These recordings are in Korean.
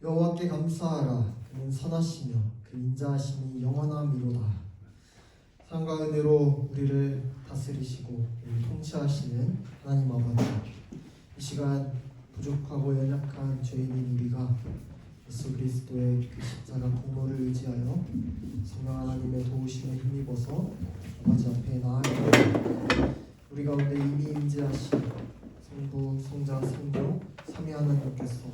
여호와께 감사하라. 그는 선하시며 그 인자하심이 영원함이로다. 사랑과 은혜로 우리를 다스리시고 우리를 통치하시는 하나님 아버지, 이 시간 부족하고 연약한 죄인인 우리가 예수 그리스도의 그 십자가 공로를 의지하여 성령 하나님의 도우심에 힘입어서 아버지 앞에 나아갑니다. 우리 가운데 이미 임재하신 성부, 성자, 성령 삼위 하나님께서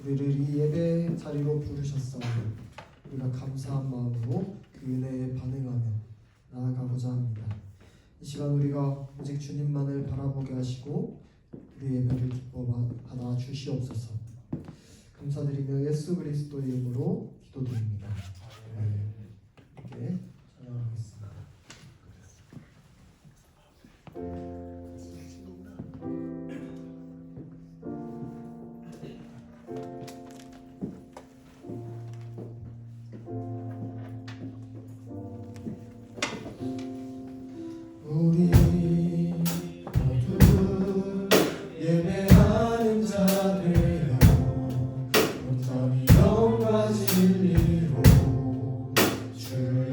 우리를 이 예배 자리로 부르셨사오니 우리가 감사한 마음으로 그 은혜에 반응하며 나아가고자 합니다. 이 시간 우리가 오직 주님만을 바라보게 하시고 우리 예배를 기뻐 받아 주시옵소서. 감사드리며 예수 그리스도의 이름으로 기도드립니다. 네, 찬양하겠습니다. 우리 모두 예배하는 자 되어 온전히 영과 진리로 주를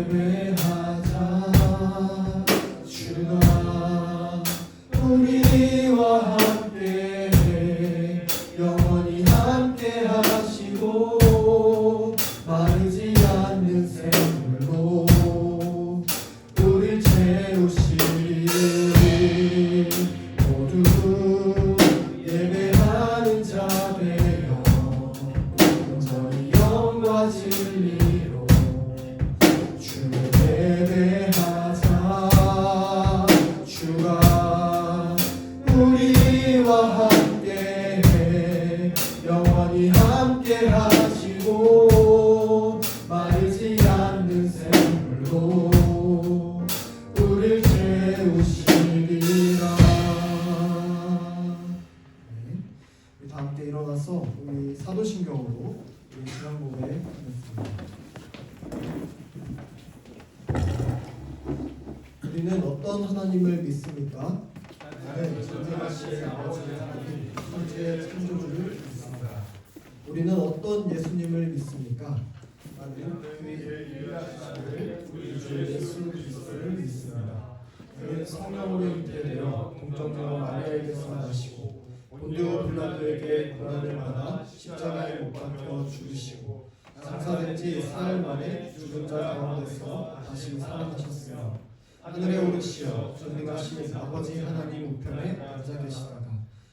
예배하자. 주가 우리와 함께 영원히 함께 하시고 마르지 않는 샘물로 우릴 채우시리. 모두 예배하는 자 되어 온전히 영과 진리로 주를 예배하자. 주가 우리와 함께 영원히 함께 하시고 마르지 않는 샘물로 우릴 채우시리라. 네. 우리 다 함께 일어나서 우리 사도신경으로 우리 지난 곡에 하겠습니다. 우리는 어떤 하나님을 믿습니까? 나는 전능하신 아버지 하나님, 천지의 창조주를 믿습니다. 우리는 어떤 예수님을 믿습니까? 나는 그의 유일하신 아들 우리 주 예수 그리스도를 믿습니다. 그는 성령으로 잉태되어 동정녀 마리아에게서 나시고 본디오 빌라도에게 고난을 받아 십자가에 못 박혀 죽으시고 장사된 지 사흘 만에 죽은 자 가운데서 다시 살아나셨으며 하늘에 오르시어 전능하신 아버지 하나님 우편에 앉아 계시다가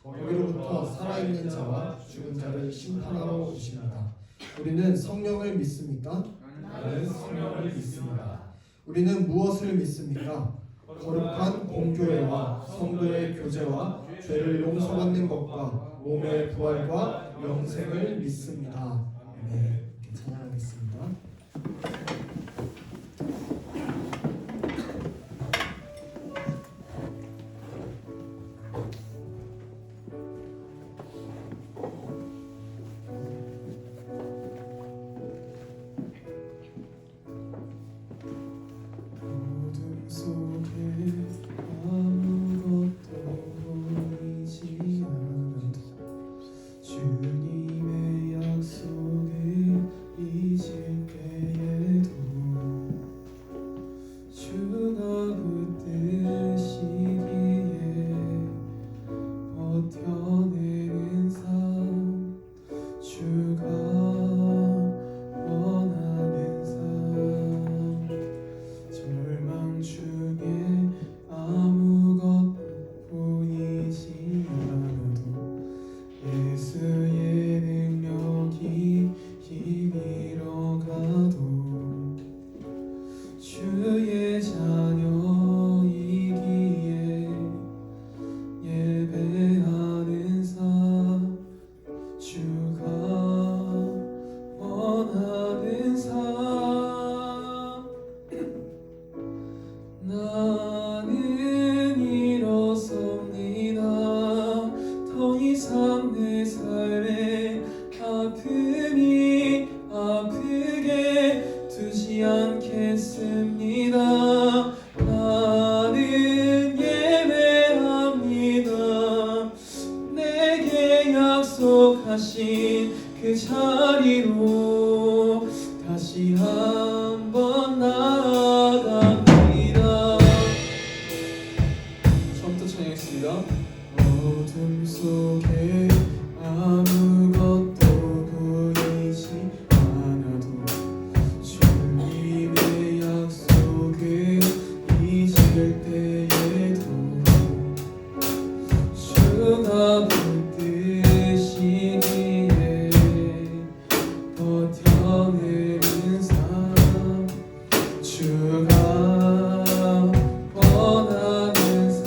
거기로부터 살아있는 자와 죽은 자를 심판하러 오십니다. 우리는 성령을 믿습니까? 나는 성령을 믿습니다. 우리는 무엇을 믿습니까? 거룩한 공교회와 성도의 교제와 죄를 용서받는 것과 몸의 부활과 영생을 믿습니다. 네, 이렇게 찬양하겠습니다. 약속하신 그 자 있습니다. 어둠 속에 아무것도 보이지 않아도 주님의 약속을 잊을 때에도 주가 붙드시기에 버텨내는 삶 주가 원하는 삶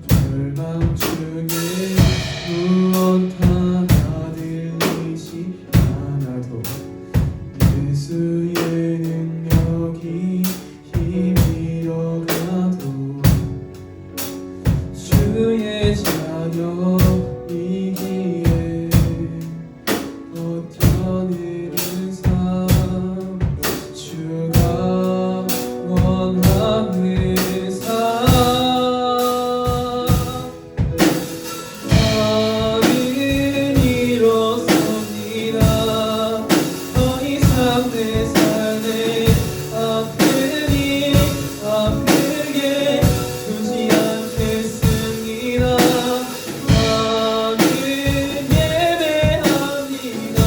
절망 중에 무엇 하나 들리지 않아도 예수의 능력이 힘이어가도 주의 자녀이기에 버텨내는 삶 주가 원하는 삶 나는 일어섭니다. 더 이상 내 삶에 아프게 두지 않겠습니다. 나는 예배합니다.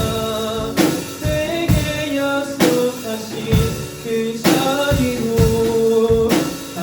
내게 약속하신 그 자리로 한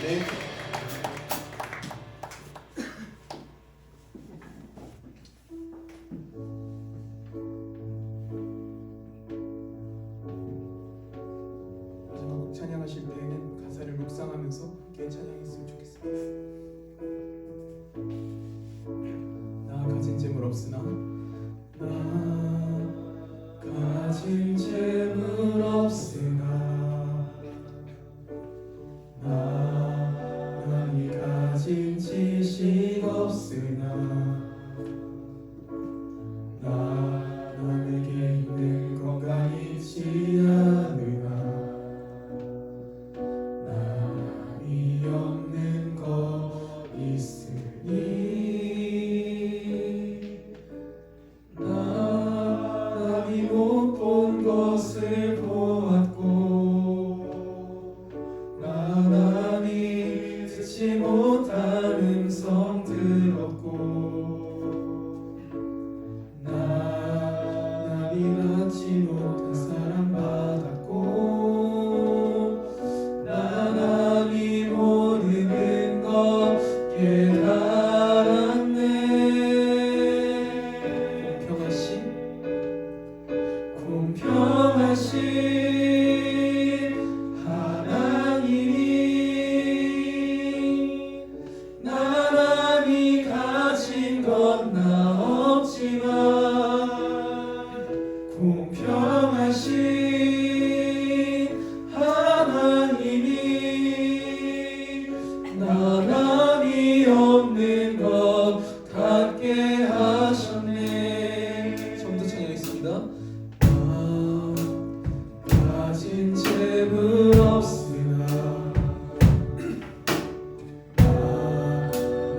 네. 마지막 곡 찬양하실 때에는 가사를 묵상하면서 함께 찬양했으면 좋겠습니다. 나 가진 재물 없으나 나 가진 재물 없으나 나이 가진 지식 없으나 남에게 있는 건강 있지 않으나 남이 없는 것 있으니 남이 못 본 것을 보았고 남이 듣지 못한 음성 들었고 남이 받지 못한 사랑 받았고 남이 모르는 것 깨달았네. 공평하신 하나님이 나만이 가진 건 나 없지만 공평하신 하나님이 나만이 없는 것 같게 하셨네. 처음부터 찬양하겠습니다. 가진 재물 없으나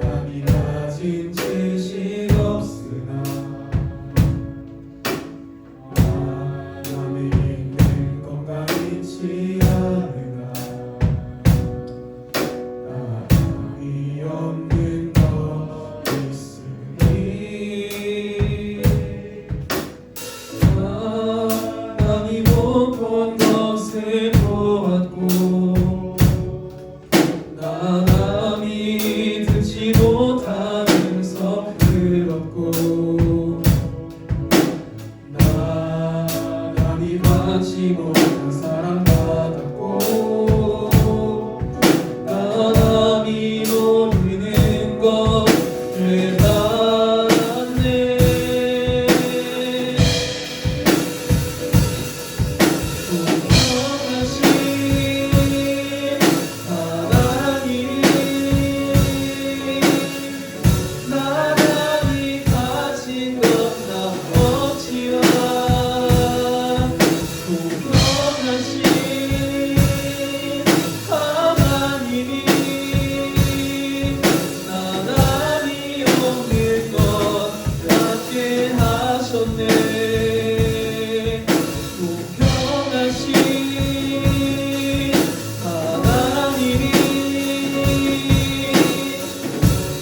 남이 가진 지식 없으나 남이 있는 건강 있지 않으나 남이 없는 것 있으니 남이 못 본 것을 보았고 남이 듣지 못한 음성 들었고 남이 받지 못한 사랑 받았고 남이 모르는 것 깨달았네. 공평하신 하나님이 나만이 가진 건 나 없지만 공평하신 하나님이 나만이 없는 것 같게 하셨네. 공평하신 하나님이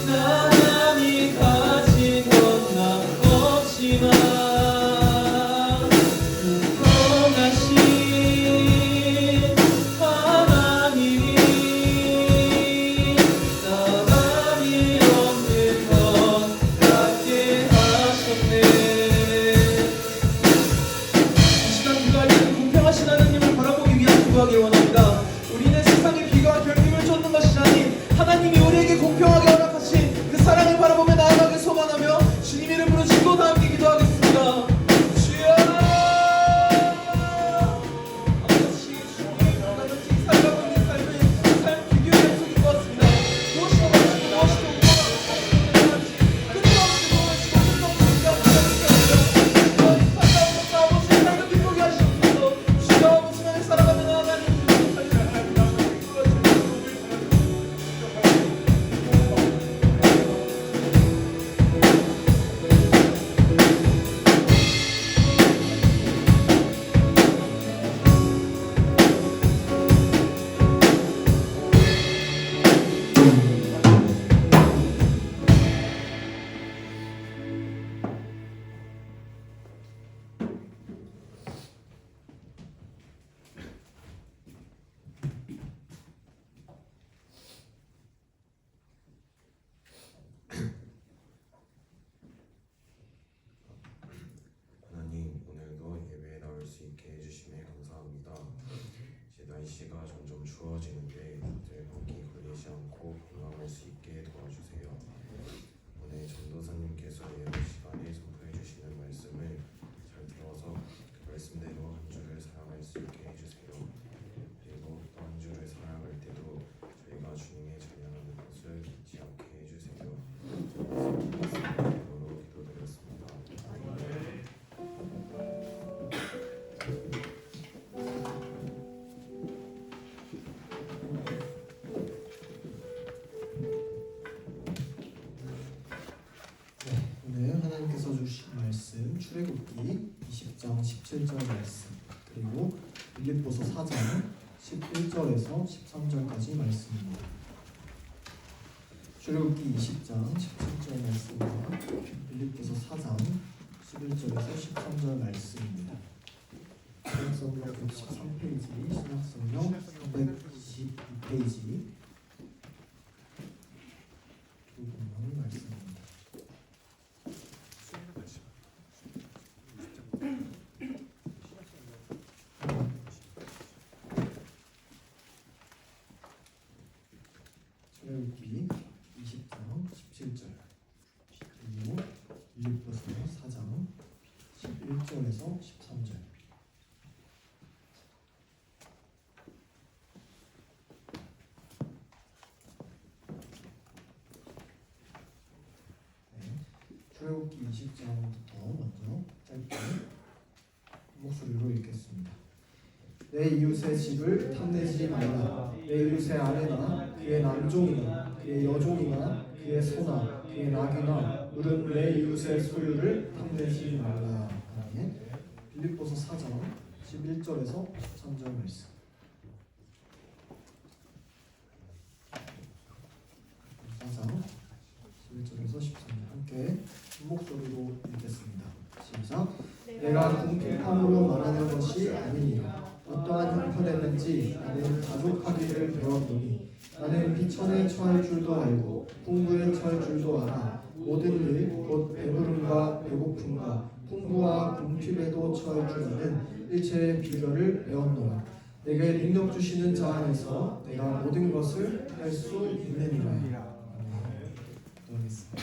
나만이 가진 건 나 없지만 공평하신 하나님이 나만이 없는 것 같게 하셨네. 이 시간 기도할 때는 공평하신 하나님을 바라보기 위한 기도하기 원합니다. 우리는 세상에 비교와 결핍을 쫓는 것이 아닌 하나님이 우리에게 공평하게 허락하신 그 사랑을 바라보며 나아가길 소망하며 주님 이름으로 주고 다 함께 기도하겠습니다. 주여 아버지 주님이 살아가고 있는 삶은 삶 비교의 연속인 것 같습니다. 무엇이 더 많은지 무엇이 더 무엇이 끊임없이 무엇이 더 아버지의 삶을 기쁘게 하시옵소서. 주여 무슨하게 살아가는 하나님 출애굽기 20장 17절 말씀과 빌립보서 4장 11절에서 13절 말씀입니다. 신약성경 113페이지, 신약성경 322페이지 두 분의 말씀입니다. 출애굽기 20장 17절 그리고 빌립보서 4장 11절에서 13절. 출애굽기 20장부터 먼저 짧게 목소리로 읽겠습니다. 내 이웃의 집을 탐내지 말라. 내 이웃의 아내나 그의 남종이나 그의 여종이나 그의 소나 그의 낙이나 물은 내 이웃의 소유를 탐내지 말라. 아멘. 빌립보서 4장 11절에서 13절 말씀. 4장 11절에서 13절 함께 목소리로 읽겠습니다. 시작. 내가 공평함으로 말하는 것이 아니니라. 어떠한 형편했는지 나는 자족하기를 배웠노니 나는 비천에 처할 줄도 알고 풍부에 처할 줄도 알아. 모든 일 곧 배부름과 배고픔과 풍부와 궁핍에도 처할 줄 아는 일체의 비결을 배웠노라. 내게 능력 주시는 자 안에서 내가 모든 것을 할 수 있느니라. 기도하겠습니다.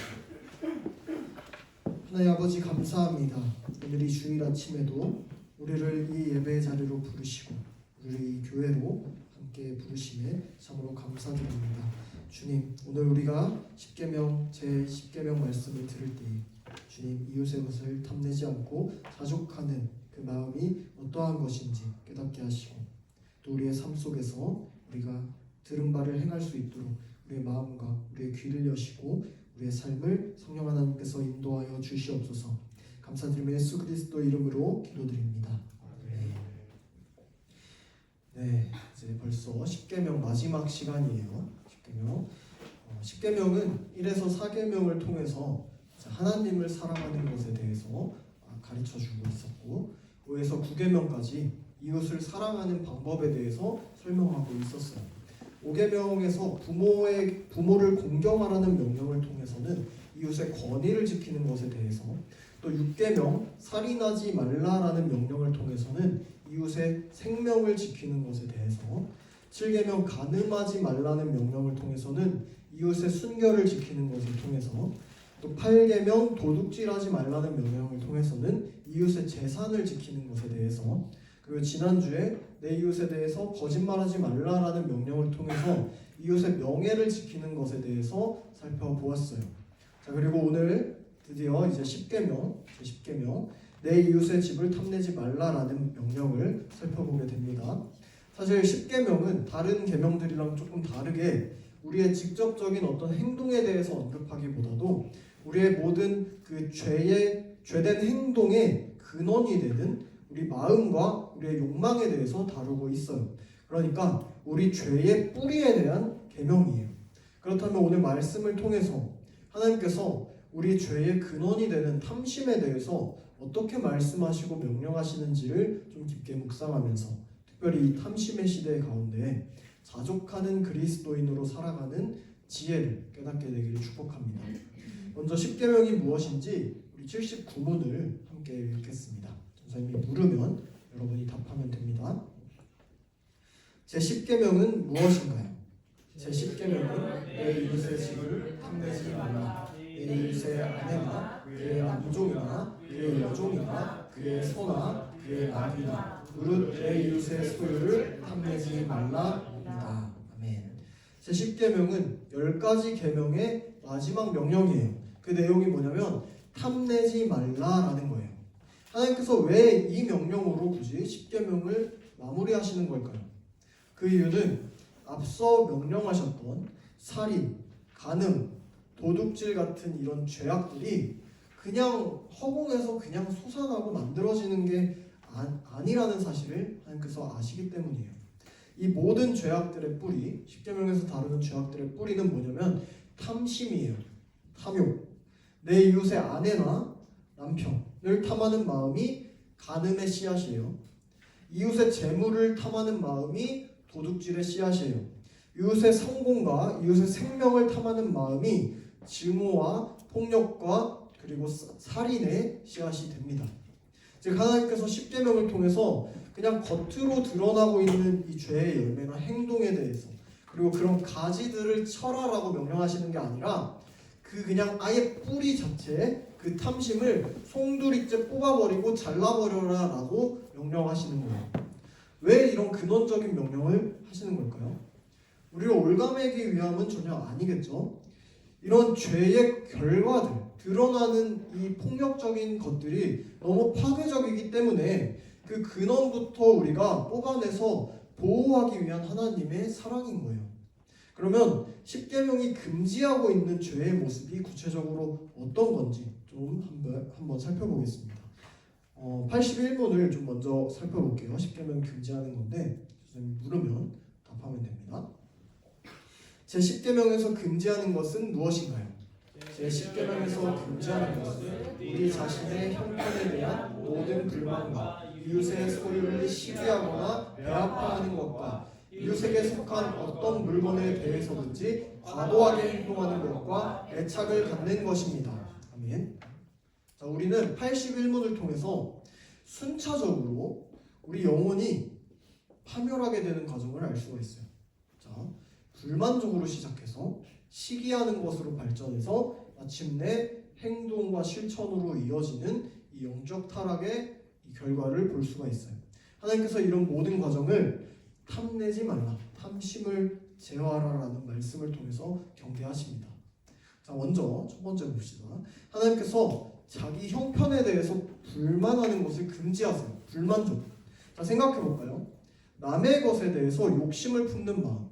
하나님 아버지 감사합니다. 오늘 이 주일 아침에도 우리를 이 예배 자리로 부르시고 우리를 이 교회로 함께 부르심에 참으로 감사드립니다. 주님, 오늘 우리가 십계명 제10계명 말씀을 들을 때 주님 이웃의 것을 탐내지 않고 자족하는 그 마음이 어떠한 것인지 깨닫게 하시고 또 우리의 삶 속에서 우리가 들은 바를 행할 수 있도록 우리의 마음과 우리의 귀를 여시고 우리의 삶을 성령 하나님께서 인도하여 주시옵소서. 감사드리며 예수 그리스도 이름으로 기도드립니다. 네, 이제 벌써 십계명 마지막 시간이에요. 십계명은 1에서 4계명을 통해서 하나님을 사랑하는 것에 대해서 가르쳐주고 있었고 5에서 9계명까지 이웃을 사랑하는 방법에 대해서 설명하고 있었어요. 5계명에서 부모를 공경하라는 명령을 통해서는 이웃의 권위를 지키는 것에 대해서, 또 6계명 살인하지 말라라는 명령을 통해서는 이웃의 생명을 지키는 것에 대해서, 7계명 간음하지 말라는 명령을 통해서는 이웃의 순결을 지키는 것을 통해서, 또 8계명 도둑질하지 말라는 명령을 통해서는 이웃의 재산을 지키는 것에 대해서, 그리고 지난주에 내 이웃에 대해서 거짓말하지 말라라는 명령을 통해서 이웃의 명예를 지키는 것에 대해서 살펴보았어요. 자, 그리고 오늘 드디어 이제 10계명 내 이웃의 집을 탐내지 말라라는 명령을 살펴보게 됩니다. 사실 10계명은 다른 계명들이랑 조금 다르게 우리의 직접적인 어떤 행동에 대해서 언급하기보다도 우리의 모든 그 죄된 행동의 근원이 되는 우리 마음과 우리의 욕망에 대해서 다루고 있어요. 그러니까 우리 죄의 뿌리에 대한 계명이에요. 그렇다면 오늘 말씀을 통해서 하나님께서 우리 죄의 근원이 되는 탐심에 대해서 어떻게 말씀하시고 명령하시는지를 좀 깊게 묵상하면서 특별히 이 탐심의 시대 가운데 자족하는 그리스도인으로 살아가는 지혜를 깨닫게 되기를 축복합니다. 먼저 10계명이 무엇인지 우리 79문을 함께 읽겠습니다. 전사님이 물으면 여러분이 답하면 됩니다. 제10계명은 무엇인가요? 제10계명은 내 이웃의 집을 탐내지 말라. 내 이웃의 아내나 그의 남종이나 그의 여종이나 그의 소나 그의 낙이나 무릇 내 이웃의 소유를 탐내지 말라입니다. 아멘. 제10계명은 10가지 계명의 마지막 명령이에요. 그 내용이 뭐냐면 탐내지 말라라는 거예요. 하나님께서 왜 이 명령으로 굳이 10계명을 마무리하시는 걸까요? 그 이유는 앞서 명령하셨던 살인, 간음, 도둑질 같은 이런 죄악들이 그냥 허공에서 그냥 솟아나고 만들어지는 게 아니라는 사실을 하나님께서 아시기 때문이에요. 이 모든 죄악들의 뿌리, 10계명에서 다루는 죄악들의 뿌리는 뭐냐면 탐심이에요. 탐욕. 내 이웃의 아내나 남편을 탐하는 마음이 간음의 씨앗이에요. 이웃의 재물을 탐하는 마음이 도둑질의 씨앗이에요. 이웃의 성공과 이웃의 생명을 탐하는 마음이 증오와 폭력과 그리고 살인의 씨앗이 됩니다. 즉 하나님께서 십계명을 통해서 그냥 겉으로 드러나고 있는 이 죄의 열매나 행동에 대해서 그리고 그런 가지들을 쳐라라고 명령하시는 게 아니라 그 그냥 아예 뿌리 자체에 그 탐심을 송두리째 뽑아버리고 잘라버려라라고 명령하시는 거예요. 왜 이런 근원적인 명령을 하시는 걸까요? 우리를 올가매기 위함은 전혀 아니겠죠. 이런 죄의 결과들, 드러나는 이 폭력적인 것들이 너무 파괴적이기 때문에 그 근원부터 우리가 뽑아내서 보호하기 위한 하나님의 사랑인 거예요. 그러면 십계명이 금지하고 있는 죄의 모습이 구체적으로 어떤 건지 좀 한번 살펴보겠습니다. 81문을 좀 먼저 살펴볼게요. 십계명 금지하는 건데 선생님 물으면 답하면 됩니다. 제 십계명에서 금지하는 것은 무엇인가요? 제 십계명에서 금지하는 것은 우리 자신의 형편에 대한 모든 불만과 이웃의 소유를 시기하거나 배아파하는 것과 이웃에게 속한 어떤 물건에 대해서든지 과도하게 행동하는 것과 애착을 갖는 것입니다. 아멘. 자, 우리는 81문을 통해서 순차적으로 우리 영혼이 파멸하게 되는 과정을 알 수가 있어요. 자, 불만족으로 시작해서 시기하는 것으로 발전해서 마침내 행동과 실천으로 이어지는 이 영적 타락의 이 결과를 볼 수가 있어요. 하나님께서 이런 모든 과정을 탐내지 말라, 탐심을 제어하라라는 말씀을 통해서 경계하십니다. 자, 먼저 첫 번째 봅시다. 하나님께서 자기 형편에 대해서 불만하는 것을 금지하세요. 불만족. 자, 생각해 볼까요? 남의 것에 대해서 욕심을 품는 마음.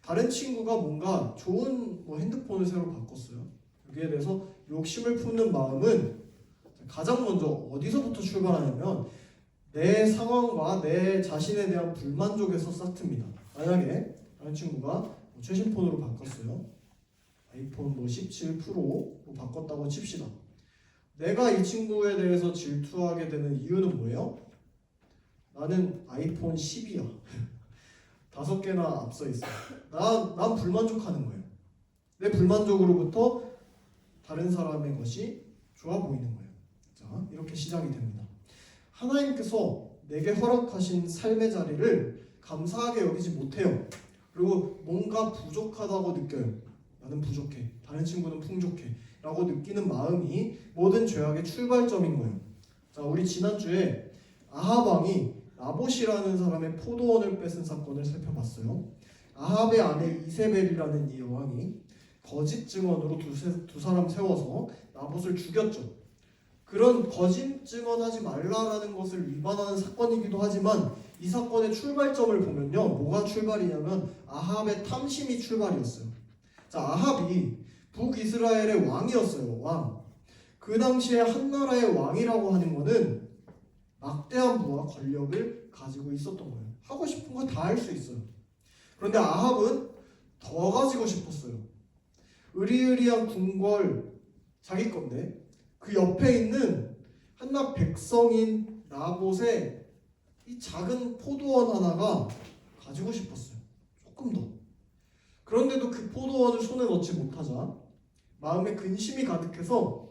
다른 친구가 뭔가 좋은 핸드폰을 새로 바꿨어요. 여기에 대해서 욕심을 품는 마음은 가장 먼저 어디서부터 출발하냐면 내 상황과 내 자신에 대한 불만족에서 스타트입니다. 만약에 다른 친구가 최신 폰으로 바꿨어요. 아이폰 17 프로 바꿨다고 칩시다. 내가 이 친구에 대해서 질투하게 되는 이유는 뭐예요? 나는 아이폰 10이야. 5개나 앞서 있어. 난 불만족하는 거예요. 내 불만족으로부터 다른 사람의 것이 좋아 보이는 거예요. 자, 이렇게 시작이 됩니다. 하나님께서 내게 허락하신 삶의 자리를 감사하게 여기지 못해요. 그리고 뭔가 부족하다고 느껴요. 나는 부족해. 다른 친구는 풍족해. 라고 느끼는 마음이 모든 죄악의 출발점인 거예요. 자, 우리 지난주에 아합 왕이 나봇이라는 사람의 포도원을 뺏은 사건을 살펴봤어요. 아합의 아내 이세벨이라는 이 여왕이 거짓 증언으로 두 사람 세워서 나봇을 죽였죠. 그런 거짓 증언하지 말라라는 것을 위반하는 사건이기도 하지만 이 사건의 출발점을 보면요, 뭐가 출발이냐면 아합의 탐심이 출발이었어요. 자, 아합이 북이스라엘의 왕이었어요. 왕. 그 당시에 한 나라의 왕이라고 하는 거는 막대한 부와 권력을 가지고 있었던 거예요. 하고 싶은 거 다 할 수 있어요. 그런데 아합은 더 가지고 싶었어요. 으리으리한 궁궐 자기 건데 그 옆에 있는 한낱 백성인 나봇의 이 작은 포도원 하나가 가지고 싶었어요. 조금 더. 그런데도 그 포도원을 손에 넣지 못하자 마음에 근심이 가득해서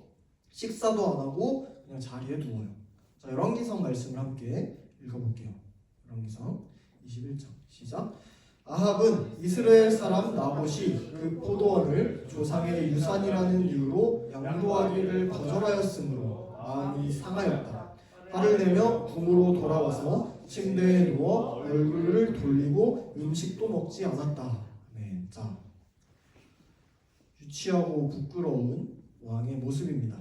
식사도 안 하고 그냥 자리에 누워요. 자, 열왕기상 말씀을 함께 읽어볼게요. 열왕기상 21장 시작. 아합은 이스라엘 사람 나봇이 그 포도원을 조상의 유산이라는 이유로 양도하기를 거절하였으므로 마음이 상하였다. 화를 내며 궁으로 돌아와서 침대에 누워 얼굴을 돌리고 음식도 먹지 않았다. 네, 자, 유치하고 부끄러운 왕의 모습입니다.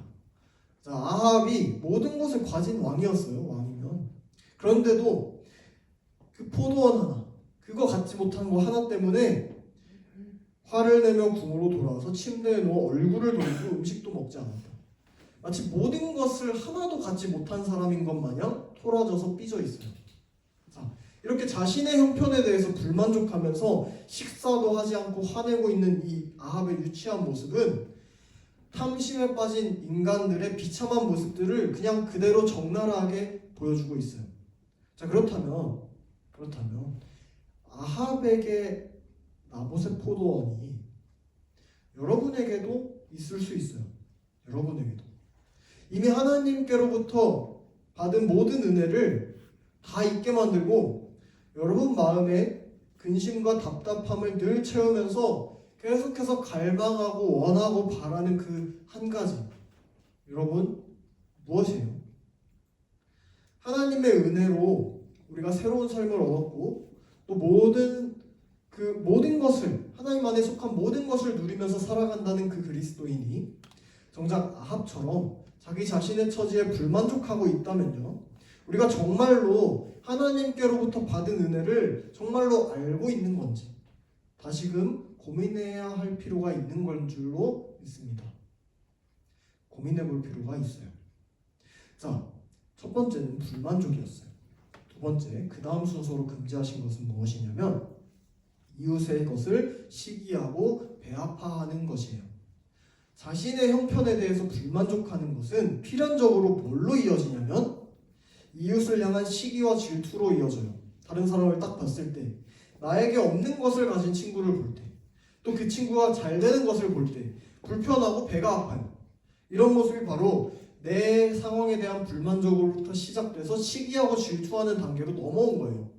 자, 아합이 모든 것을 가진 왕이었어요. 왕이면. 그런데도 그 포도원 하나, 그거 갖지 못한 거 하나 때문에 화를 내며 궁으로 돌아와서 침대에 누워 얼굴을 돌리고 음식도 먹지 않았다. 마치 모든 것을 하나도 갖지 못한 사람인 것 마냥 토라져서 삐져 있어요. 자, 이렇게 자신의 형편에 대해서 불만족하면서 식사도 하지 않고 화내고 있는 이 아합의 유치한 모습은 탐심에 빠진 인간들의 비참한 모습들을 그냥 그대로 적나라하게 보여주고 있어요. 자, 그렇다면 아합에게 나봇의 포도원이 여러분에게도 있을 수 있어요. 여러분에게도 이미 하나님께로부터 받은 모든 은혜를 다 잊게 만들고 여러분 마음에 근심과 답답함을 늘 채우면서 계속해서 갈망하고 원하고 바라는 그 한 가지, 여러분 무엇이에요? 하나님의 은혜로 우리가 새로운 삶을 얻었고 또 모든 것을, 하나님 안에 속한 모든 것을 누리면서 살아간다는 그 그리스도인이 정작 아합처럼 자기 자신의 처지에 불만족하고 있다면요, 우리가 정말로 하나님께로부터 받은 은혜를 정말로 알고 있는 건지 다시금 고민해야 할 필요가 있는 건 줄로 믿습니다. 고민해 볼 필요가 있어요. 자, 첫 번째는 불만족이었어요. 두 번째, 그 다음 순서로 금지하신 것은 무엇이냐면 이웃의 것을 시기하고 배아파하는 것이에요. 자신의 형편에 대해서 불만족하는 것은 필연적으로 뭘로 이어지냐면 이웃을 향한 시기와 질투로 이어져요. 다른 사람을 딱 봤을 때, 나에게 없는 것을 가진 친구를 볼 때, 또 그 친구가 잘 되는 것을 볼 때 불편하고 배가 아파요. 이런 모습이 바로 내 상황에 대한 불만족으로부터 시작돼서 시기하고 질투하는 단계로 넘어온 거예요.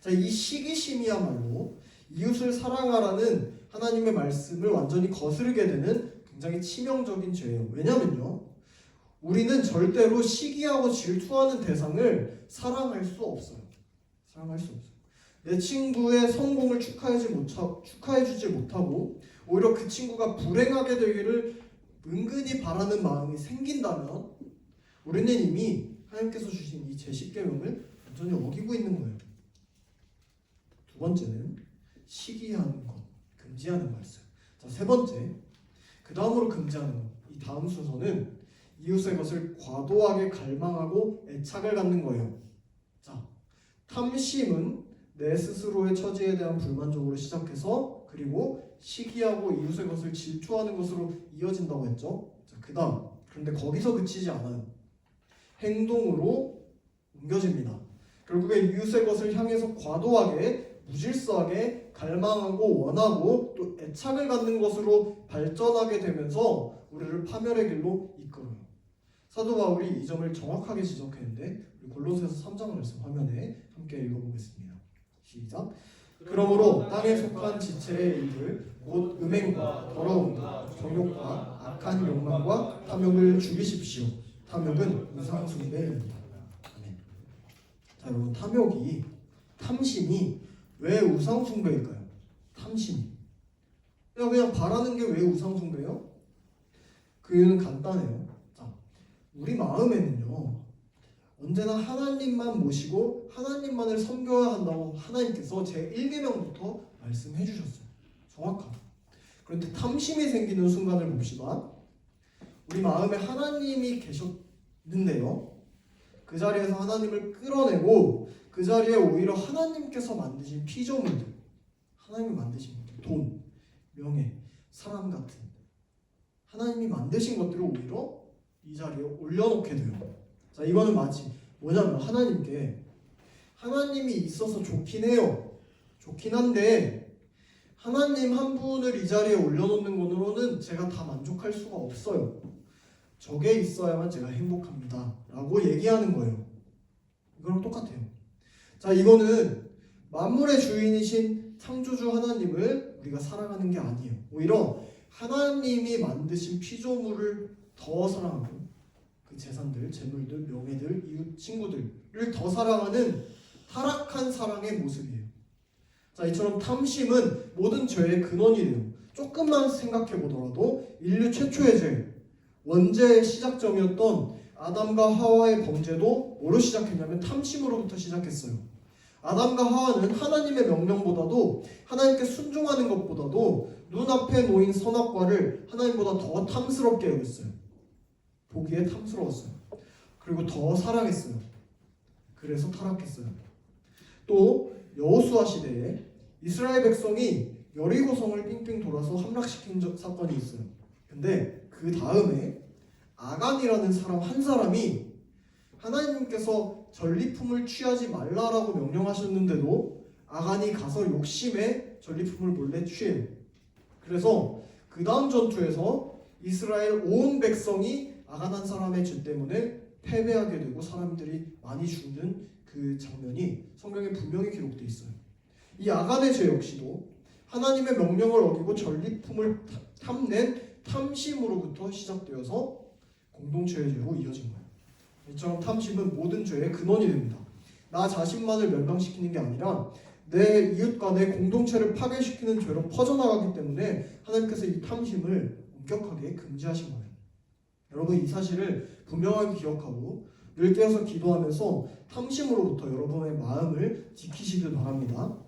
자, 이 시기심이야말로 이웃을 사랑하라는 하나님의 말씀을 완전히 거스르게 되는 굉장히 치명적인 죄예요. 왜냐면요, 우리는 절대로 시기하고 질투하는 대상을 사랑할 수 없어요. 내 친구의 성공을 축하해주지 못하고 오히려 그 친구가 불행하게 되기를 은근히 바라는 마음이 생긴다면 우리는 이미 하나님께서 주신 이 제10계명을 완전히 어기고 있는 거예요. 두 번째는 시기하는 것, 금지하는 거였어요. 자, 세 번째, 그 다음으로 금지하는 것. 이 다음 순서는 이웃의 것을 과도하게 갈망하고 애착을 갖는 거예요. 자, 탐심은 내 스스로의 처지에 대한 불만족으로 시작해서 그리고 시기하고 이웃의 것을 질투하는 것으로 이어진다고 했죠. 자, 그다음, 그런데 거기서 그치지 않아요. 행동으로 옮겨집니다. 결국에 이웃의 것을 향해서 과도하게 무질서하게 갈망하고 원하고 또 애착을 갖는 것으로 발전하게 되면서 우리를 파멸의 길로 이끌어요. 사도 바울이 이 점을 정확하게 지적했는데 우리 골로새서 3장 말씀 화면에 함께 읽어보겠습니다. 시작. 그러므로 땅에 속한 지체의 일들 곧 음행과 더러움과 정욕과 악한 욕망과 탐욕을 죽이십시오. 탐욕은 우상숭배입니다. 아멘. 자, 여러분, 탐심이 왜 우상숭배일까요? 탐심이 그냥 바라는 게 왜 우상숭배예요? 그 이유는 간단해요. 자, 우리 마음에는요, 언제나 하나님만 모시고 하나님만을 섬겨야 한다고 하나님께서 제 1계명부터 말씀해 주셨어요. 정확하게. 그런데 탐심이 생기는 순간을 봅시다. 우리 마음에 하나님이 계셨는데요, 그 자리에서 하나님을 끌어내고 그 자리에 오히려 하나님께서 만드신 피조물들, 하나님이 만드신 것들, 돈, 명예, 사람 같은 하나님이 만드신 것들을 오히려 이 자리에 올려놓게 돼요. 자, 이거는 마치 뭐냐면 하나님이 있어서 좋긴 해요. 좋긴 한데 하나님 한 분을 이 자리에 올려놓는 것으로는 제가 다 만족할 수가 없어요. 저게 있어야만 제가 행복합니다 라고 얘기하는 거예요. 이거랑 똑같아요. 자, 이거는 만물의 주인이신 창조주 하나님을 우리가 사랑하는 게 아니에요. 오히려 하나님이 만드신 피조물을 더 사랑하고 그 재산들, 재물들, 명예들, 이웃, 친구들을 더 사랑하는 타락한 사랑의 모습이에요. 자, 이처럼 탐심은 모든 죄의 근원이 돼요. 조금만 생각해 보더라도 인류 최초의 죄, 원죄의 시작점이었던 아담과 하와의 범죄도 뭐로 시작했냐면 탐심으로부터 시작했어요. 아담과 하와는 하나님의 명령보다도 하나님께 순종하는 것보다도 눈앞에 놓인 선악과를 하나님보다 더 탐스럽게 여겼어요. 보기에 탐스러웠어요. 그리고 더 사랑했어요. 그래서 타락했어요. 또 여호수아 시대에 이스라엘 백성이 여리고성을 삥삥 돌아서 함락시킨 사건이 있어요. 근데 그 다음에 아간이라는 사람 한 사람이 하나님께서 전리품을 취하지 말라라고 명령하셨는데도 아간이 가서 욕심에 전리품을 몰래 취해요. 그래서 그 다음 전투에서 이스라엘 온 백성이 아간 한 사람의 죄 때문에 패배하게 되고 사람들이 많이 죽는 그 장면이 성경에 분명히 기록되어 있어요. 이 아간의 죄 역시도 하나님의 명령을 어기고 전리품을 탐낸 탐심으로부터 시작되어서 공동체의 죄로 이어진 거예요. 이처럼 탐심은 모든 죄의 근원이 됩니다. 나 자신만을 멸망시키는 게 아니라 내 이웃과 내 공동체를 파괴시키는 죄로 퍼져나가기 때문에 하나님께서 이 탐심을 엄격하게 금지하신 거예요. 여러분 이 사실을 분명하게 기억하고 늘 깨어서 기도하면서 탐심으로부터 여러분의 마음을 지키시길 바랍니다.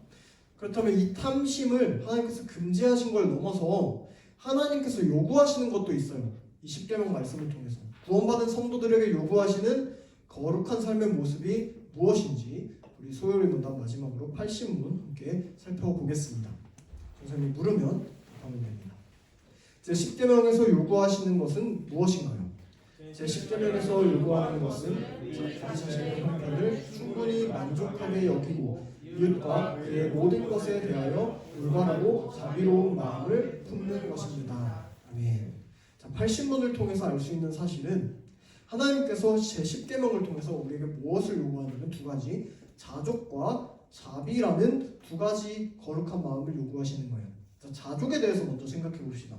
그렇다면 이 탐심을 하나님께서 금지하신 걸 넘어서 하나님께서 요구하시는 것도 있어요. 이 10계명 말씀을 통해서 구원받은 성도들에게 요구하시는 거룩한 삶의 모습이 무엇인지 우리 소요리 문답 마지막으로 80문 함께 살펴보겠습니다. 선생님이 물으면 답하면 됩니다. 제 10계명에서 요구하시는 것은 무엇인가요? 제 10계명에서 요구하는 것은 자기 자신의 형편을 충분히 만족하게 여기고 이웃과 그의 모든 것에 대하여 올바르고 자비로운 마음을 품는 것입니다. 아멘. 자, 80문을 통해서 알 수 있는 사실은 하나님께서 제 10계명을 통해서 우리에게 무엇을 요구하냐면 두 가지, 자족과 자비라는 두 가지 거룩한 마음을 요구하시는 거예요. 자, 자족에 대해서 먼저 생각해 봅시다.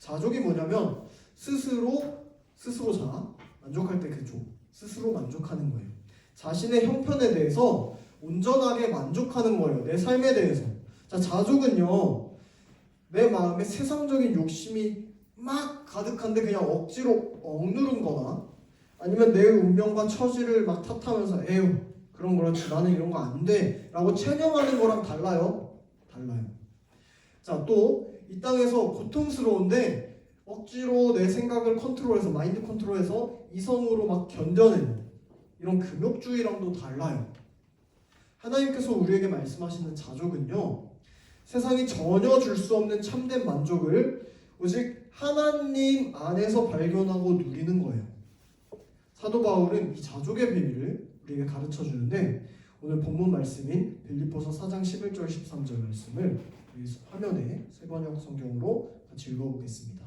자족이 뭐냐면 스스로자 만족할 때 그 족, 스스로 만족하는 거예요. 자신의 형편에 대해서 온전하게 만족하는 거예요. 내 삶에 대해서. 자, 자족은요, 내 마음에 세상적인 욕심이 막 가득한데 그냥 억지로 억누른 거나 아니면 내 운명과 처지를 막 탓하면서 에휴 그런 거라지 나는 이런 거 안 돼 라고 체념하는 거랑 달라요. 자, 또 이 땅에서 고통스러운데 억지로 내 생각을 컨트롤해서 마인드 컨트롤해서 이성으로 막 견뎌내는 이런 금욕주의랑도 달라요. 하나님께서 우리에게 말씀하시는 자족은요, 세상이 전혀 줄 수 없는 참된 만족을 오직 하나님 안에서 발견하고 누리는 거예요. 사도 바울은 이 자족의 비밀을 우리에게 가르쳐 주는데 오늘 본문 말씀인 빌립보서 4장 11절 13절 말씀을 우리 화면에 세번역 성경으로 같이 읽어보겠습니다.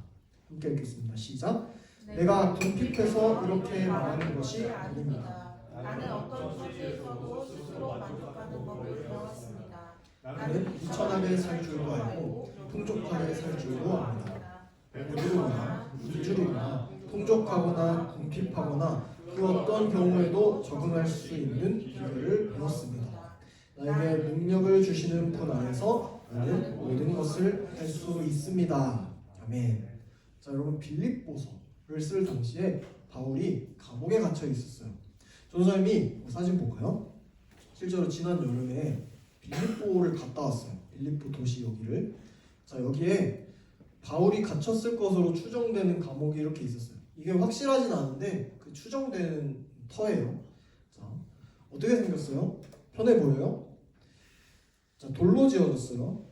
함께 읽겠습니다. 시작. 내가 궁핍해서 이렇게 말하는 것이 아닙니다. 나는 어떤 처지에서도 스스로 만족하는 법을 배웠습니다. 나는 비천하게 살 줄도 알고 풍족하게 살 줄도 압니다. 배부르거나 굶주리거나 풍족하거나 궁핍하거나 그 어떤 경우에도 적응할 수 있는 비결을 배웠습니다. 나에게 능력을 주시는 분 안에서 나는 모든 것을 할 수 있습니다. 아멘. 자, 여러분 빌립보서를 쓸 당시에 바울이 감옥에 갇혀 있었어요. 전사님이 사진 볼까요? 실제로 지난 여름에 빌립보를 갔다 왔어요. 빌립보 도시 여기를. 자, 여기에 바울이 갇혔을 것으로 추정되는 감옥이 이렇게 있었어요. 이게 확실하진 않은데 그 추정되는 터예요. 자, 어떻게 생겼어요? 편해 보여요? 자, 돌로 지어졌어요.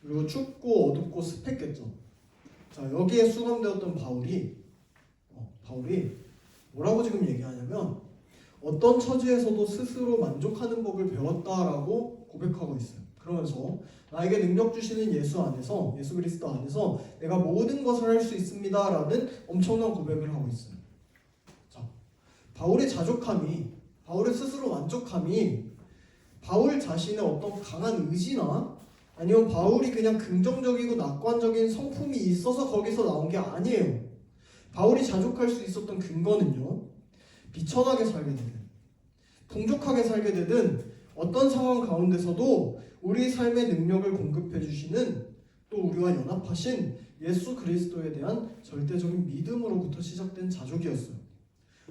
그리고 춥고 어둡고 습했겠죠. 자, 여기에 수감되었던 바울이 뭐라고 지금 얘기하냐면 어떤 처지에서도 스스로 만족하는 법을 배웠다라고 고백하고 있어요. 그러면서 나에게 능력 주시는 예수 안에서, 예수 그리스도 안에서 내가 모든 것을 할 수 있습니다라는 엄청난 고백을 하고 있어요. 자, 바울의 자족함이, 바울의 스스로 만족함이 바울 자신의 어떤 강한 의지나 아니면 바울이 그냥 긍정적이고 낙관적인 성품이 있어서 거기서 나온 게 아니에요. 바울이 자족할 수 있었던 근거는요, 비천하게 살게 되든 풍족하게 살게 되든 어떤 상황 가운데서도 우리 삶의 능력을 공급해 주시는 또 우리와 연합하신 예수 그리스도에 대한 절대적인 믿음으로부터 시작된 자족이었어요.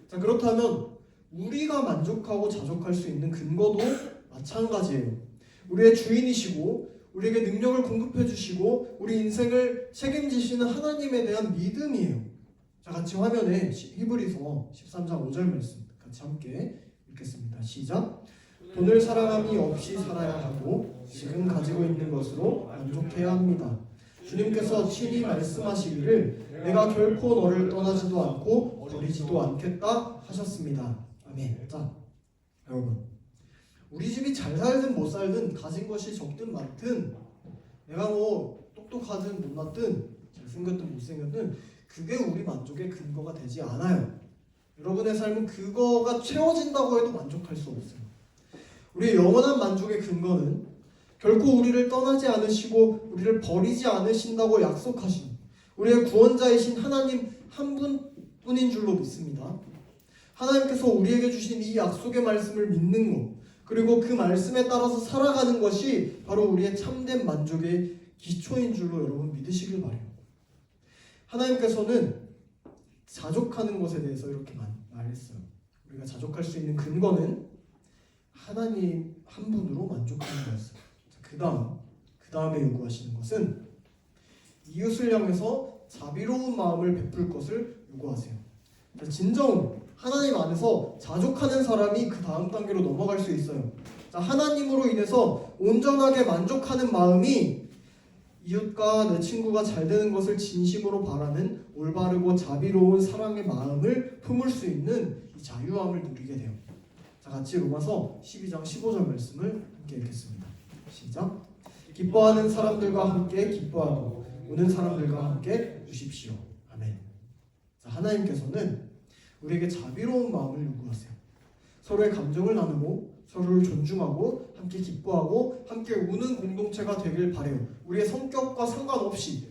자, 그렇다면 우리가 만족하고 자족할 수 있는 근거도 마찬가지예요. 우리의 주인이시고 우리에게 능력을 공급해 주시고 우리 인생을 책임지시는 하나님에 대한 믿음이에요. 자, 같이 화면에 히브리서 13장 5절 말씀 같이 함께 읽겠습니다. 시작. 돈을 사랑함이 없이 살아야 하고 지금 가지고 있는 것으로 만족해야 합니다. 주님께서 친히 말씀하시기를 내가 결코 너를 떠나지도 않고 버리지도 않겠다 하셨습니다. 아멘. 자, 여러분, 우리 집이 잘 살든 못 살든 가진 것이 적든 많든 내가 뭐 똑똑하든 못났든 잘생겼든 못생겼든 그게 우리 만족의 근거가 되지 않아요. 여러분의 삶은 그거가 채워진다고 해도 만족할 수 없어요. 우리의 영원한 만족의 근거는 결코 우리를 떠나지 않으시고 우리를 버리지 않으신다고 약속하신 우리의 구원자이신 하나님 한 분뿐인 줄로 믿습니다. 하나님께서 우리에게 주신 이 약속의 말씀을 믿는 것, 그리고 그 말씀에 따라서 살아가는 것이 바로 우리의 참된 만족의 기초인 줄로 여러분 믿으시길 바래요. 하나님께서는 자족하는 것에 대해서 이렇게 말했어요. 우리가 자족할 수 있는 근거는 하나님 한 분으로 만족하는 거였어요. 그 다음에 요구하시는 것은 이웃을 향해서 자비로운 마음을 베풀 것을 요구하세요. 진정 하나님 안에서 자족하는 사람이 그 다음 단계로 넘어갈 수 있어요. 하나님으로 인해서 온전하게 만족하는 마음이 이웃과 내 친구가 잘 되는 것을 진심으로 바라는 올바르고 자비로운 사랑의 마음을 품을 수 있는 이 자유함을 누리게 돼요. 자, 같이 로마서 12장 15절 말씀을 함께 읽겠습니다. 시작. 기뻐하는 사람들과 함께 기뻐하고 우는 사람들과 함께 우십시오. 아멘. 자, 하나님께서는 우리에게 자비로운 마음을 요구하세요. 서로의 감정을 나누고 서로를 존중하고 함께 기뻐하고 함께 우는 공동체가 되길 바래요. 우리의 성격과 상관없이.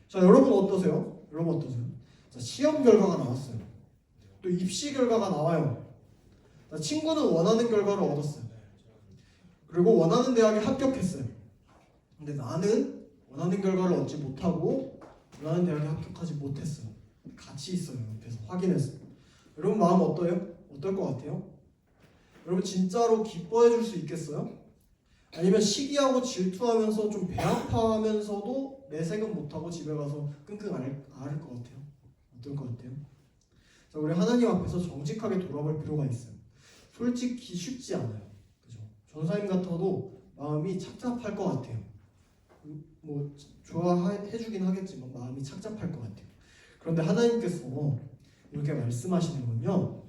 자, 여러분 어떠세요? 자, 시험 결과가 나왔어요. 또 입시 결과가 나와요. 자, 친구는 원하는 결과를 얻었어요. 그리고 원하는 대학에 합격했어요. 근데 나는 원하는 결과를 얻지 못하고 원하는 대학에 합격하지 못했어요. 같이 있어요. 옆에서 확인했어요. 여러분 마음 어때요? 어떨 것 같아요? 여러분 진짜로 기뻐해 줄 수 있겠어요? 아니면 시기하고 질투하면서 좀 배 아파하면서도 내색은 못하고 집에 가서 끙끙 앓을 것 같아요? 어떨 것 같아요? 자, 우리 하나님 앞에서 정직하게 돌아볼 필요가 있어요. 솔직히 쉽지 않아요. 그죠? 전사님 같아도 마음이 착잡할 것 같아요. 뭐 좋아해주긴 하겠지만 마음이 착잡할 것 같아요. 그런데 하나님께서 이렇게 말씀하시는 건요,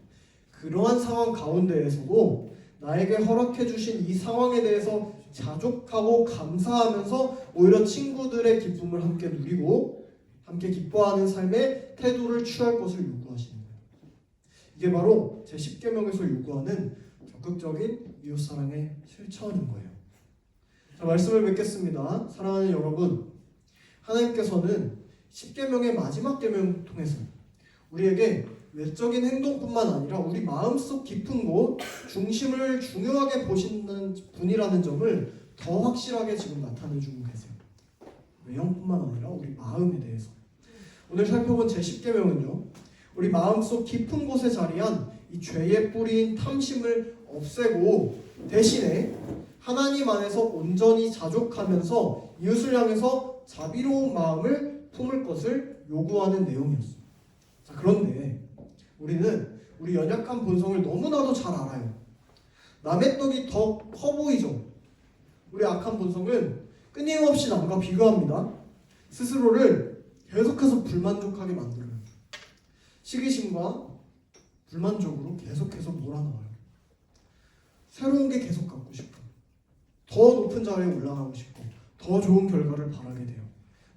그러한 상황 가운데에서도 나에게 허락해 주신 이 상황에 대해서 자족하고 감사하면서 오히려 친구들의 기쁨을 함께 누리고 함께 기뻐하는 삶의 태도를 취할 것을 요구하시는 거예요. 이게 바로 제10계명에서 요구하는 적극적인 이웃사랑의 실천인 거예요. 자, 말씀을 뵙겠습니다. 사랑하는 여러분, 하나님께서는 10계명의 마지막 계명을 통해서 우리에게 외적인 행동뿐만 아니라 우리 마음속 깊은 곳, 중심을 중요하게 보시는 분이라는 점을 더 확실하게 지금 나타내주고 계세요. 외형뿐만 아니라 우리 마음에 대해서. 오늘 살펴본 제10계명은요, 우리 마음속 깊은 곳에 자리한 이 죄의 뿌리인 탐심을 없애고 대신에 하나님 안에서 온전히 자족하면서 이웃을 향해서 자비로운 마음을 품을 것을 요구하는 내용이었어요. 자, 그런데 우리는 우리 연약한 본성을 너무나도 잘 알아요. 남의 떡이 더 커 보이죠. 우리 악한 본성은 끊임없이 남과 비교합니다. 스스로를 계속해서 불만족하게 만들어요. 시기심과 불만족으로 계속해서 몰아넣어요. 새로운 게 계속 갖고 싶고, 더 높은 자리에 올라가고 싶고, 더 좋은 결과를 바라게 돼요.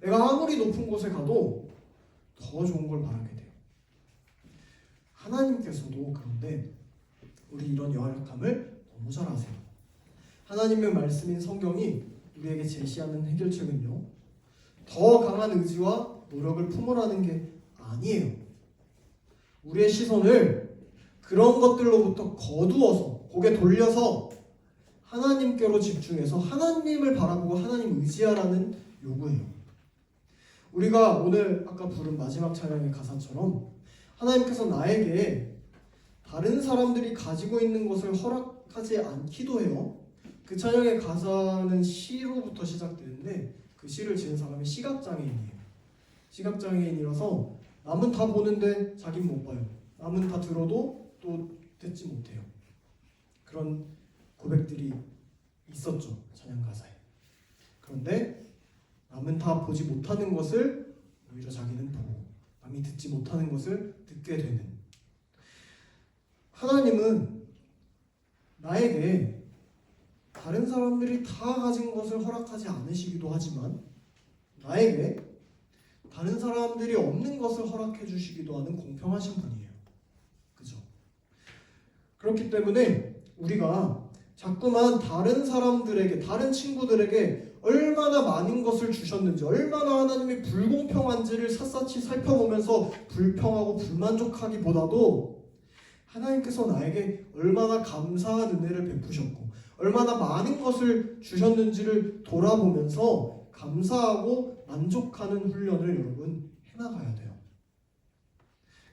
내가 아무리 높은 곳에 가도 더 좋은 걸 바라게 돼요. 하나님께서도 그런데 우리 이런 연약함을 너무 잘 아세요. 하나님의 말씀인 성경이 우리에게 제시하는 해결책은요, 더 강한 의지와 노력을 품으라는 게 아니에요. 우리의 시선을 그런 것들로부터 거두어서 고개 돌려서 하나님께로 집중해서 하나님을 바라보고 하나님 의지하라는 요구예요. 우리가 오늘 아까 부른 마지막 찬양의 가사처럼 하나님께서 나에게 다른 사람들이 가지고 있는 것을 허락하지 않기도 해요. 그 찬양의 가사는 시로부터 시작되는데 그 시를 지은 사람이 시각장애인이에요. 시각장애인이라서 남은 다 보는데 자기는 못 봐요. 남은 다 들어도 또 듣지 못해요. 그런 고백들이 있었죠. 찬양 가사에. 그런데 남은 다 보지 못하는 것을 오히려 자기는 보고, 남이 듣지 못하는 것을 듣게 되는. 하나님은 나에게 다른 사람들이 다 가진 것을 허락하지 않으시기도 하지만 나에게 다른 사람들이 없는 것을 허락해 주시기도 하는 공평하신 분이에요. 그죠? 그렇기 때문에 우리가 자꾸만 다른 사람들에게, 다른 친구들에게 얼마나 많은 것을 주셨는지, 얼마나 하나님이 불공평한지를 샅샅이 살펴보면서 불평하고 불만족하기보다도 하나님께서 나에게 얼마나 감사한 은혜를 베푸셨고 얼마나 많은 것을 주셨는지를 돌아보면서 감사하고 만족하는 훈련을 여러분 해나가야 돼요.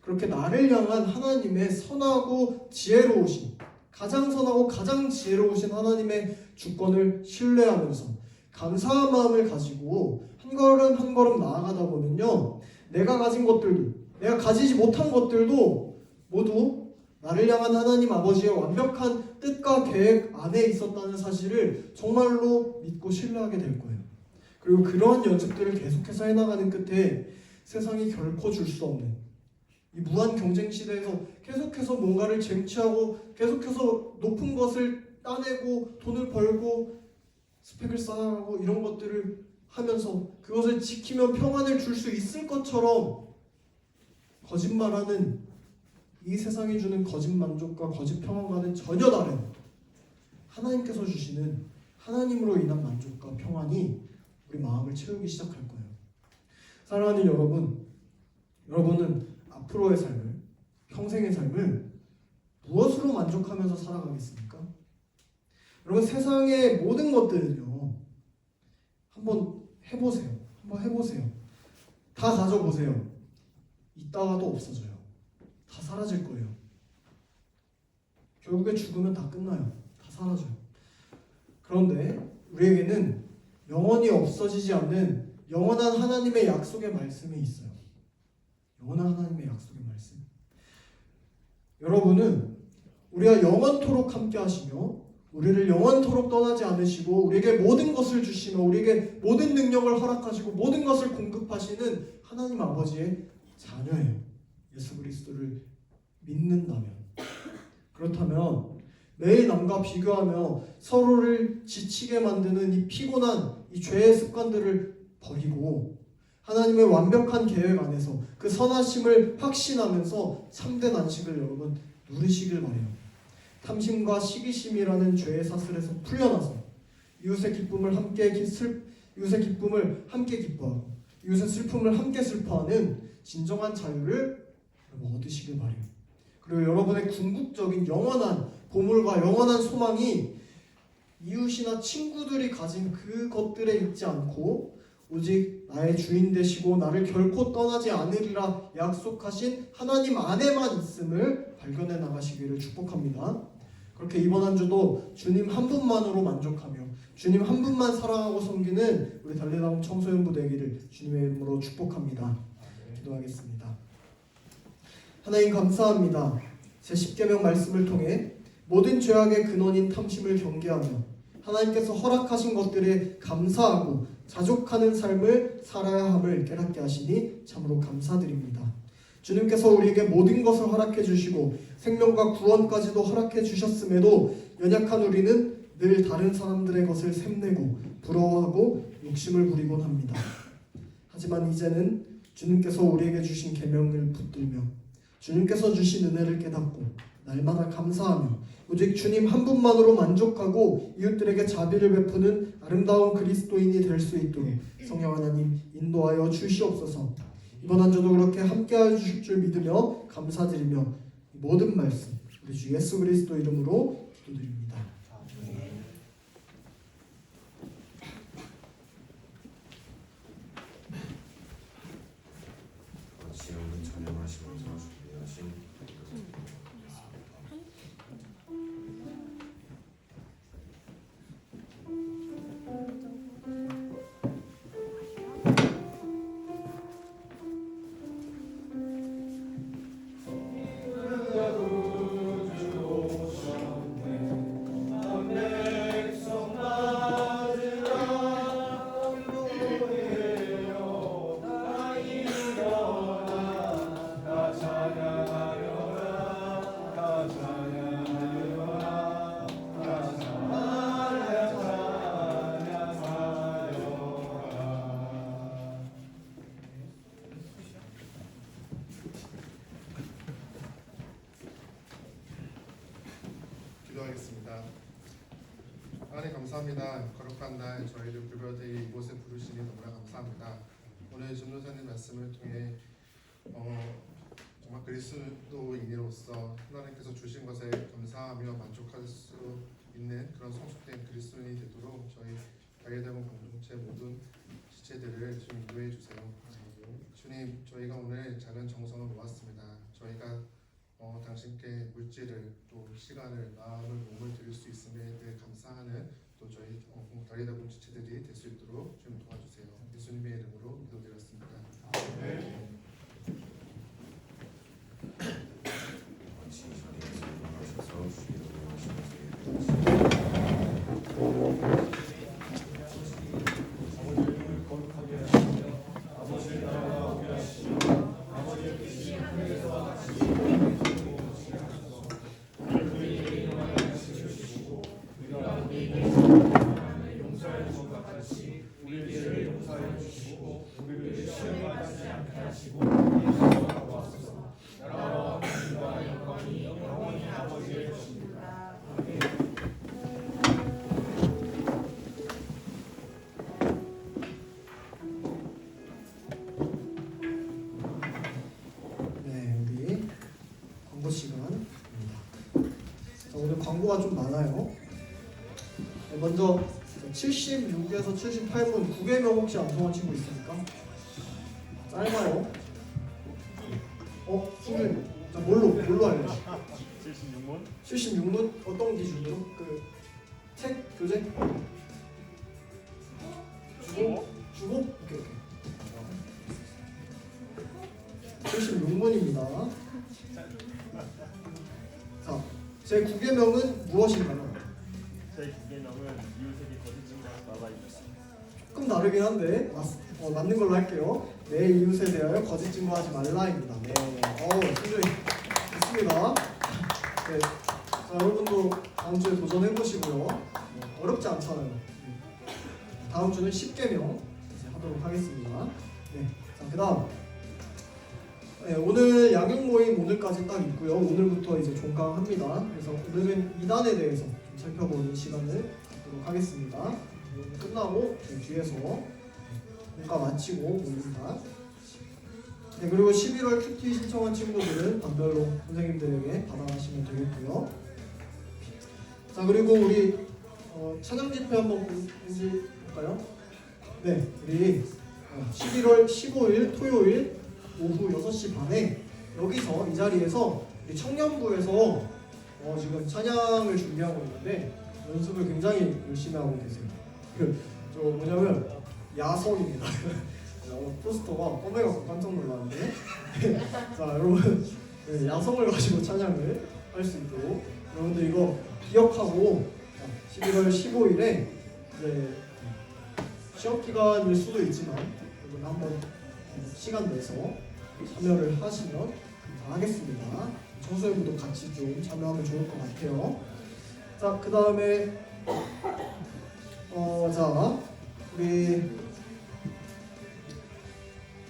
그렇게 나를 향한 하나님의 선하고 지혜로우신, 가장 선하고 가장 지혜로우신 하나님의 주권을 신뢰하면서 감사한 마음을 가지고 한 걸음 한 걸음 나아가다 보면요, 내가 가진 것들도, 내가 가지지 못한 것들도 모두 나를 향한 하나님 아버지의 완벽한 뜻과 계획 안에 있었다는 사실을 정말로 믿고 신뢰하게 될 거예요. 그리고 그러한 연습들을 계속해서 해나가는 끝에 세상이 결코 줄 수 없는 이 무한 경쟁 시대에서 계속해서 뭔가를 쟁취하고 계속해서 높은 것을 따내고 돈을 벌고 스펙을 쌓아가고 이런 것들을 하면서 그것을 지키면 평안을 줄 수 있을 것처럼 거짓말하는 이 세상이 주는 거짓 만족과 거짓 평안과는 전혀 다른 하나님께서 주시는 하나님으로 인한 만족과 평안이 우리 마음을 채우기 시작할 거예요. 사랑하는 여러분, 여러분은 앞으로의 삶을, 평생의 삶을 무엇으로 만족하면서 살아가겠습니까? 여러분, 세상의 모든 것들은요, 한번 해보세요. 한번 해보세요. 다 가져보세요. 이따가도 없어져요. 다 사라질 거예요. 결국에 죽으면 다 끝나요. 다 사라져요. 그런데 우리에게는 영원히 없어지지 않는 영원한 하나님의 약속의 말씀이 있어요. 영원한 하나님의 약속의 말씀. 여러분은 우리가 영원토록 함께 하시며 우리를 영원토록 떠나지 않으시고 우리에게 모든 것을 주시며 우리에게 모든 능력을 허락하시고 모든 것을 공급하시는 하나님 아버지의 자녀예요. 예수 그리스도를 믿는다면. 그렇다면 매일 남과 비교하며 서로를 지치게 만드는 이 피곤한 이 죄의 습관들을 버리고 하나님의 완벽한 계획 안에서 그 선하심을 확신하면서 참된 안식을 여러분 누리시길 바래요. 탐심과 시기심이라는 죄의 사슬에서 풀려나서 이웃의 기쁨을 함께 기뻐하고 이웃의 슬픔을 함께 슬퍼하는 진정한 자유를 얻으시길 바래요. 그리고 여러분의 궁극적인 영원한 보물과 영원한 소망이 이웃이나 친구들이 가진 그것들에 있지 않고 오직 나의 주인 되시고 나를 결코 떠나지 않으리라 약속하신 하나님 안에만 있음을 발견해 나가시기를 축복합니다. 그렇게 이번 한 주도 주님 한 분만으로 만족하며 주님 한 분만 사랑하고 섬기는 우리 달래나온 청소년부 되기를 주님의 이름으로 축복합니다. 기도하겠습니다. 하나님 감사합니다. 제 십계명 말씀을 통해 모든 죄악의 근원인 탐심을 경계하며 하나님께서 허락하신 것들에 감사하고 자족하는 삶을 살아야 함을 깨닫게 하시니 참으로 감사드립니다. 주님께서 우리에게 모든 것을 허락해 주시고 생명과 구원까지도 허락해 주셨음에도 연약한 우리는 늘 다른 사람들의 것을 샘내고 부러워하고 욕심을 부리곤 합니다. 하지만 이제는 주님께서 우리에게 주신 계명을 붙들며 주님께서 주신 은혜를 깨닫고 날마다 감사하며 오직 주님 한 분만으로 만족하고 이웃들에게 자비를 베푸는 아름다운 그리스도인이 될 수 있도록 성령 하나님 인도하여 주시옵소서. 이번 한 주도 그렇게 함께하여 주실 줄 믿으며 감사드리며 모든 말씀 우리 주 예수 그리스도 이름으로 기도드립니다. 지금은 찬양하시면서 준비하신 주옵소서. 기도하겠습니다. 하나님 감사합니다. 거룩한 날 저희를 불별되이 이곳에 부르시니 너무나 감사합니다. 오늘 전도사님 말씀을 통해 정말 그리스도인으로서 하나님께서 주신 것에 감사하며 만족할 수 있는 그런 성숙된 그리스도인이 되도록 저희 다이대본 공동체 모든 지체들을 주님 인도해 주세요. 주님, 저희가 오늘 작은 정성을 모았습니다. 저희가 당신께 물질을 또 시간을 마음을 몸을 드릴 수 있음에 대해 감사하는 또 저희 다이대본 지체들이 될 수 있도록 주님 도와주세요. 예수님의 이름으로 기도드렸습니다. 같이 자리에서 일어나셔서 주의 동행하시면서 네, 우리 광고 시간입니다. 자, 오늘 광고가 좀 많아요. 네, 먼저 76에서 78분 9개명 혹시 암송한 친구 있습니까? 짧아요. 수능. 자, 뭘로 알려줘? 76문? 76문 어떤 기준으로? 책 교재? 주고? 오케이. 76문입니다. 자, 제 9계명은 무엇인가요? 제 9개명은 이웃에게 거짓 증거하지 말라입니다. 조금 다르긴 한데 맞는 걸로 할게요. 내 이웃에 대하여 거짓 증거하지 말라입니다. 네, 굉장히 좋습니다. 네, 자, 여러분도 다음 주에 도전해 보시고요. 어렵지 않잖아요. 다음 주는 10계명 하도록 하겠습니다. 네, 자, 그다음 오늘 양육 모임 오늘까지 딱 있고요. 오늘부터 이제 종강합니다. 그래서 오늘은 이단에 대해서 좀 살펴보는 시간을 갖도록 하겠습니다. 오늘 끝나고 뒤에서 공과 마치고 모입니다. 네, 그리고 11월 큐티 신청한 친구들은 반별로 선생님들에게 받아가시면 되겠고요. 자, 그리고 우리 찬양 집회 한번 볼까요? 네, 우리 11월 15일 토요일 오후 6시 반에 여기서 이 자리에서 우리 청년부에서 지금 찬양을 준비하고 있는데 연습을 굉장히 열심히 하고 계세요. 저 뭐냐면 야성입니다. 포스터가 검해갖고 깜짝 놀랐는데 자, 여러분 네, 야성을 가지고 찬양을 할 수 있도록 여러분들 이거 기억하고 11월 15일에 이제 시험 기간일 수도 있지만 여러분 한번 시간 내서 참여를 하시면 감사하겠습니다. 청소년부도 같이 좀 참여하면 좋을 것 같아요. 자, 그 다음에 자, 우리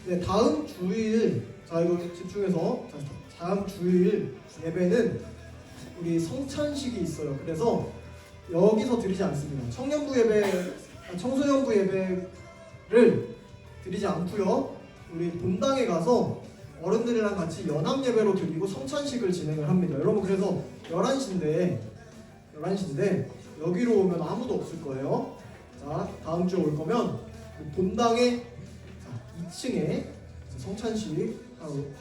네, 다음 주일, 자, 이거 집중해서 다음 주일 예배는 우리 성찬식이 있어요. 그래서 여기서 드리지 않습니다. 청소년부 예배를 드리지 않고요. 우리 본당에 가서 어른들이랑 같이 연합 예배로 드리고 성찬식을 진행을 합니다. 여러분, 그래서 11시인데 여기로 오면 아무도 없을 거예요. 자, 다음 주에 올 거면 본당에 2층에 성찬식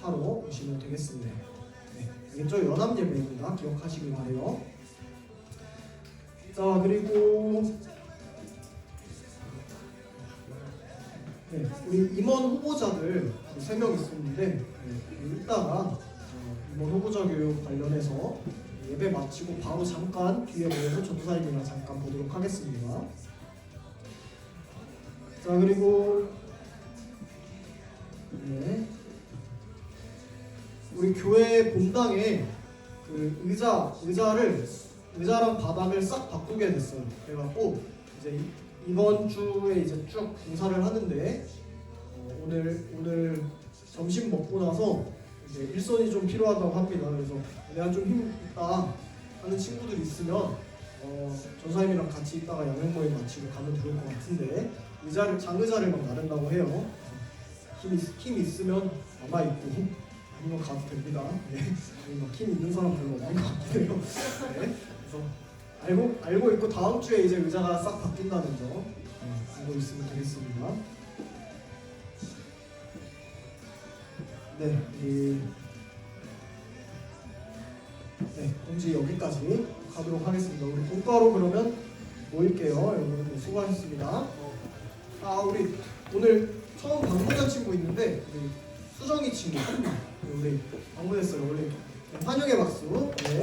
하러 오시면 되겠습니다. 네, 알겠죠? 연합 예배입니다. 기억하시길 바래요. 자, 그리고 네, 우리 임원 후보자들 3명 있었는데 이따가 임원 후보자 교육 관련해서 예배 마치고 바로 잠깐 뒤에 모여서 전도사님이랑 잠깐 보도록 하겠습니다. 자, 그리고 네, 우리 교회 본당에 그 의자랑 바닥을 싹 바꾸게 됐어요. 그래갖고 이제 이번 주에 이제 쭉 공사를 하는데 오늘 점심 먹고 나서 이제 일손이 좀 필요하다고 합니다. 그래서 내가 좀 힘 있다 하는 친구들이 있으면 전사님이랑 같이 있다가 양육 모임 마치고 가면 좋을 것 같은데 장의자를 막 나른다고 해요. 힘 있으면 남아 있고 아니면 가도 됩니다. 네. 힘 있는 사람 별로 없는 것 같긴 해요. 네. 그래서 알고 있고 다음 주에 이제 의자가 싹 바뀐다는 점 알고 있으면 되겠습니다. 네, 공지 여기까지 가도록 하겠습니다. 우리 본과로 그러면 모일게요. 여러분 네, 수고하셨습니다. 우리 오늘 처음 방문한 친구 있는데 우리 수정이 친구 우리 방문했어요. 우리 환영의 박수. 네.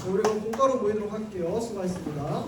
우리 그럼 본과로 모이도록 할게요. 수고하셨습니다.